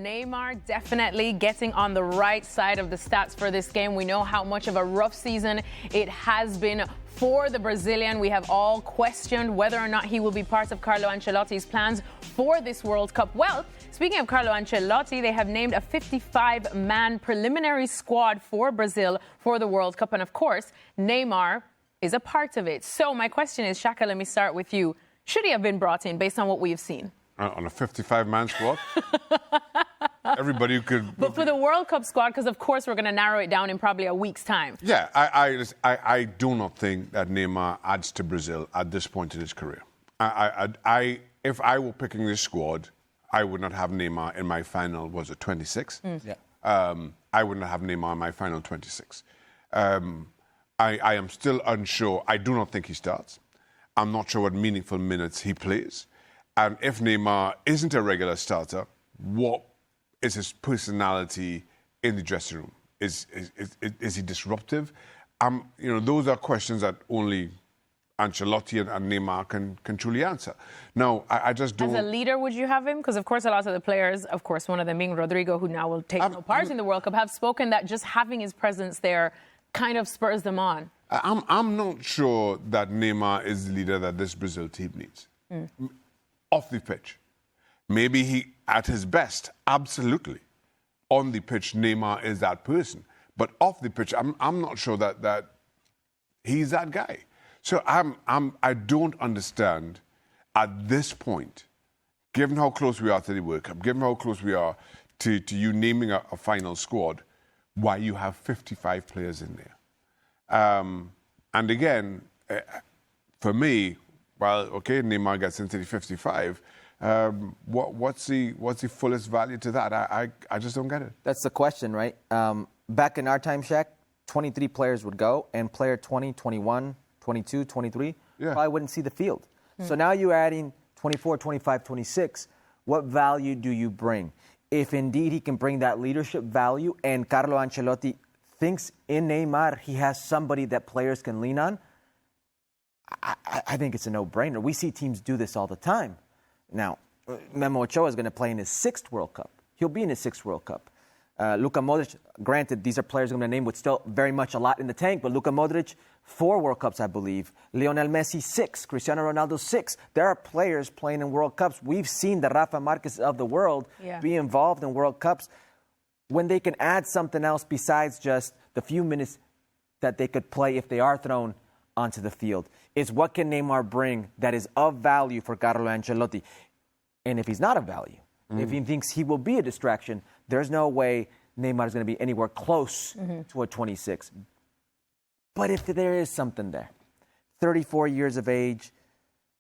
Neymar definitely getting on the right side of the stats for this game. We know how much of a rough season it has been for the Brazilian. We have all questioned whether or not he will be part of Carlo Ancelotti's plans for this World Cup. Well, speaking of Carlo Ancelotti, they have named a 55-man preliminary squad for Brazil for the World Cup. And of course, Neymar is a part of it. So my question is, Shaka, let me start with you. Should he have been brought in based on what we've seen? On a 55-man squad? Everybody who could... But for the World Cup squad, because of course we're going to narrow it down in probably a week's time. Yeah, I do not think that Neymar adds to Brazil at this point in his career. If I were picking this squad, I would not have Neymar in my final, was it 26? Yeah. I would not have Neymar in my final 26. I am still unsure. I do not think he starts. I'm not sure what meaningful minutes he plays. And if Neymar isn't a regular starter, what is his personality in the dressing room? Is he disruptive? Those are questions that only Ancelotti and Neymar can truly answer. Now, I just don't... As a leader, would you have him? Because, of course, a lot of the players, of course, one of them being Rodrigo, who now will take no part in the World Cup, have spoken that just having his presence there kind of spurs them on. I'm not sure that Neymar is the leader that this Brazil team needs. Off the pitch. Maybe he, at his best, absolutely. On the pitch, Neymar is that person. But off the pitch, I'm not sure that he's that guy. So I don't understand at this point, given how close we are to the World Cup, given how close we are to you naming a final squad, why you have 55 players in there. And again, for me, well, okay, Neymar gets into the 55. What's the fullest value to that? I just don't get it. That's the question, right? Back in our time, Shaq, 23 players would go, and player 20, 21, 22, 23 probably wouldn't see the field. So now you're adding 24, 25, 26. What value do you bring? If indeed he can bring that leadership value, and Carlo Ancelotti thinks in Neymar he has somebody that players can lean on, I think it's a no-brainer. We see teams do this all the time. Now, Memo Ochoa is going to play in his 6th World Cup. He'll be in his 6th World Cup. Luka Modric, granted, these are players I'm going to name with still very much a lot in the tank, but Luka Modric, 4 World Cups, I believe. Lionel Messi, 6. Cristiano Ronaldo, 6. There are players playing in World Cups. We've seen the Rafa Marquez of the world be involved in World Cups when they can add something else besides just the few minutes that they could play if they are thrown onto the field. It's what can Neymar bring that is of value for Carlo Ancelotti. And if he's not of value, if he thinks he will be a distraction, there's no way Neymar is going to be anywhere close to a 26. But if there is something there, 34 years of age,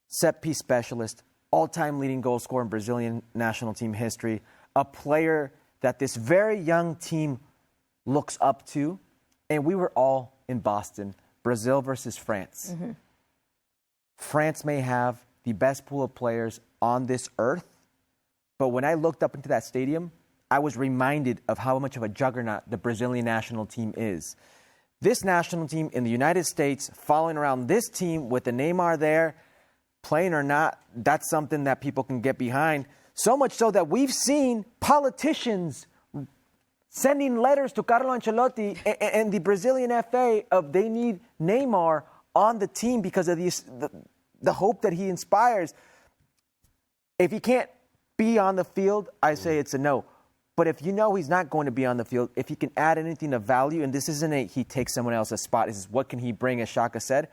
set-piece specialist, all-time leading goal scorer in Brazilian national team history, a player that this very young team looks up to, and we were all in Boston, Brazil versus France. France may have the best pool of players on this earth, but when I looked up into that stadium, I was reminded of how much of a juggernaut the Brazilian national team is. This national team in the United States, following around this team with the Neymar there, playing or not, that's something that people can get behind. So much so that we've seen politicians sending letters to Carlo Ancelotti and the Brazilian FA of they need Neymar on the team because of the hope that he inspires. If he can't be on the field, I say it's a no. But if you know he's not going to be on the field, if he can add anything of value, and this isn't he takes someone else's spot, this is what can he bring, as Shaka said,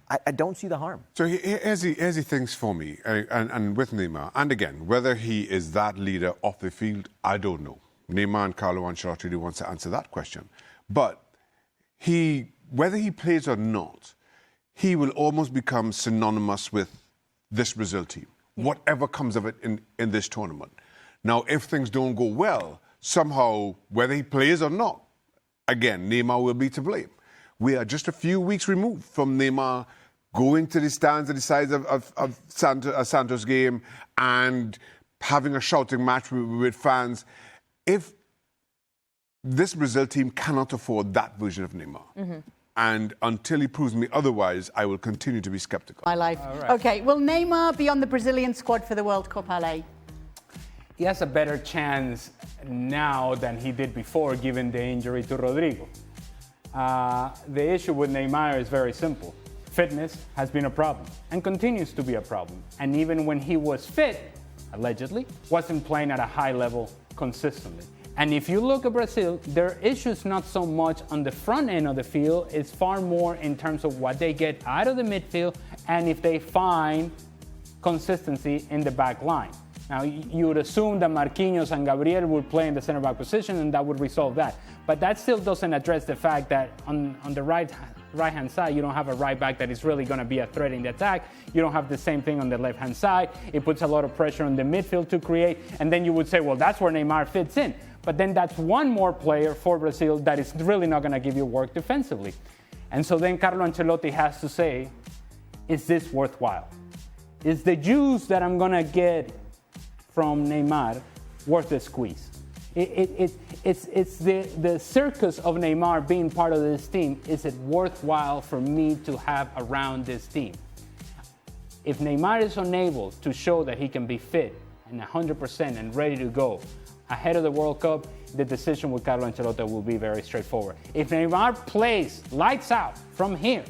I don't see the harm. So here's the things for me, and with Neymar, and again, whether he is that leader off the field, I don't know. Neymar and Carlo Ancelotti really wants to answer that question. But whether he plays or not, he will almost become synonymous with this Brazil team, whatever comes of it in this tournament. Now, if things don't go well, somehow, whether he plays or not, again, Neymar will be to blame. We are just a few weeks removed from Neymar going to the stands at the sides of Santos game and having a shouting match with fans. If this Brazil team cannot afford that version of Neymar, and until he proves me otherwise, I will continue to be skeptical. My life. Right. Okay, will Neymar be on the Brazilian squad for the World Cup, LA? he has a better chance now than he did before, given the injury to Rodrigo. The issue with Neymar is very simple. Fitness has been a problem and continues to be a problem. And even when he was fit, allegedly, wasn't playing at a high level consistently. And if you look at Brazil, their issue is not so much on the front end of the field, it's far more in terms of what they get out of the midfield and if they find consistency in the back line. Now, you would assume that Marquinhos and Gabriel would play in the center back position and that would resolve that. But that still doesn't address the fact that on the right-hand side, you don't have a right back that is really going to be a threat in the attack. You don't have the same thing on the left-hand side. It puts a lot of pressure on the midfield to create. And then you would say, well, that's where Neymar fits in. But then that's one more player for Brazil that is really not going to give you work defensively. And so then Carlo Ancelotti has to say, is this worthwhile? Is the juice that I'm going to get from Neymar worth the squeeze? It's the circus of Neymar being part of this team. Is it worthwhile for me to have around this team? If Neymar is unable to show that he can be fit and 100% and ready to go ahead of the World Cup, the decision with Carlo Ancelotti will be very straightforward. If Neymar plays lights out from here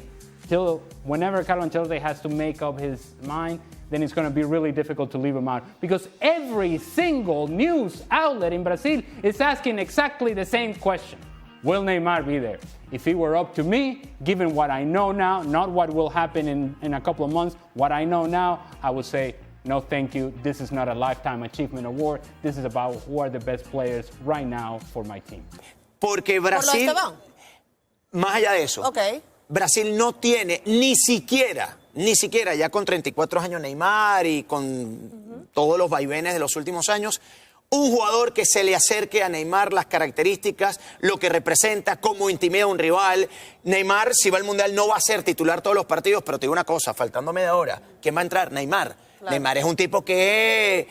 till whenever Carlo Ancelotti has to make up his mind, then it's going to be really difficult to leave him out. Because every single news outlet in Brazil is asking exactly the same question. Will Neymar be there? If it were up to me, given what I know now, not what will happen in a couple of months, what I know now, I would say, no, thank you. This is not a Lifetime Achievement Award. This is about who are the best players right now for my team. Porque Brasil, más allá de eso, Brasil no tiene ni siquiera ya con 34 años Neymar y con todos los vaivenes de los últimos años, un jugador que se le acerque a Neymar las características, lo que representa, cómo intimida a un rival. Neymar, si va al Mundial, no va a ser titular todos los partidos, pero te digo una cosa, faltando media hora, ¿quién va a entrar? Neymar. Claro. Neymar es un tipo que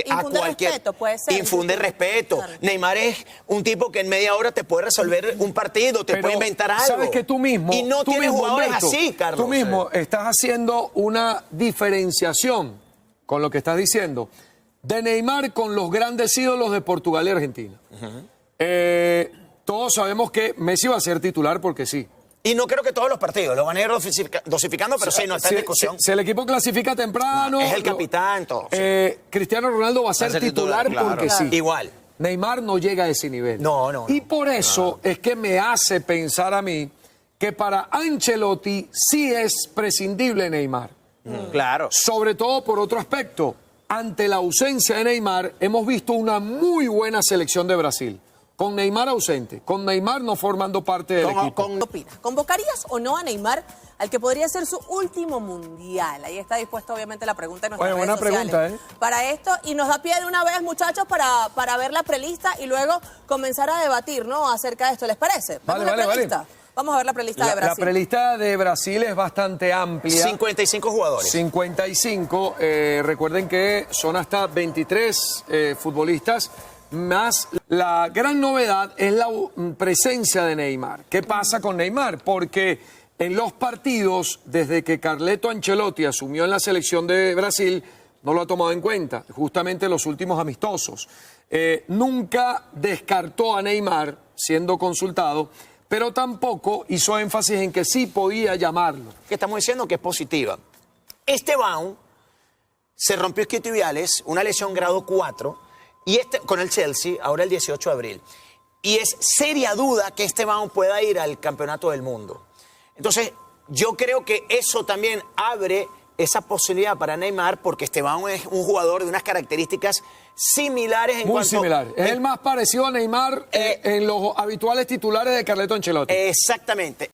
a cualquier respeto, puede ser, infunde respeto. Claro. Neymar es un tipo que en media hora te puede resolver un partido, te puede inventar algo. Sabes que tú mismo, y no tienes jugadores así, Carlos. Tú mismo estás haciendo una diferenciación con lo que estás diciendo de Neymar con los grandes ídolos de Portugal y Argentina. Todos sabemos que Messi va a ser titular porque sí. Y no creo que todos los partidos lo van a ir dosificando, pero sí, no está en discusión. Si el equipo clasifica temprano... es el capitán, todo. Cristiano Ronaldo va a ser titular porque claro. sí. Igual. Neymar no llega a ese nivel. No. Y por eso es que me hace pensar a mí que para Ancelotti sí es prescindible Neymar. Claro. Sobre todo por otro aspecto. Ante la ausencia de Neymar, hemos visto una muy buena selección de Brasil. Con Neymar ausente, con Neymar no formando parte del equipo. ¿Qué opinas? ¿Convocarías o no a Neymar al que podría ser su último mundial? Ahí está dispuesta obviamente la pregunta en nuestras redes sociales. Buena pregunta, para esto, y nos da pie de una vez, muchachos, para ver la prelista y luego comenzar a debatir, ¿no?, acerca de esto. ¿Les parece? Vale. Vamos a ver la prelista de Brasil. La prelista de Brasil es bastante amplia. 55 jugadores. 55. Recuerden que son hasta 23 futbolistas. Más la gran novedad es la presencia de Neymar. ¿Qué pasa con Neymar? Porque en los partidos, desde que Carleto Ancelotti asumió en la selección de Brasil, no lo ha tomado en cuenta, justamente los últimos amistosos. Nunca descartó a Neymar siendo consultado, pero tampoco hizo énfasis en que sí podía llamarlo. Que estamos diciendo que es positiva. Esteban se rompió isquiotibiales, una lesión grado 4, y con el Chelsea, ahora el 18 de abril. Y es seria duda que Esteban pueda ir al Campeonato del Mundo. Entonces, yo creo que eso también abre esa posibilidad para Neymar, porque Esteban es un jugador de unas características similares en Muy cuanto... similar. Es el más parecido a Neymar en los habituales titulares de Carleto Ancelotti. Exactamente.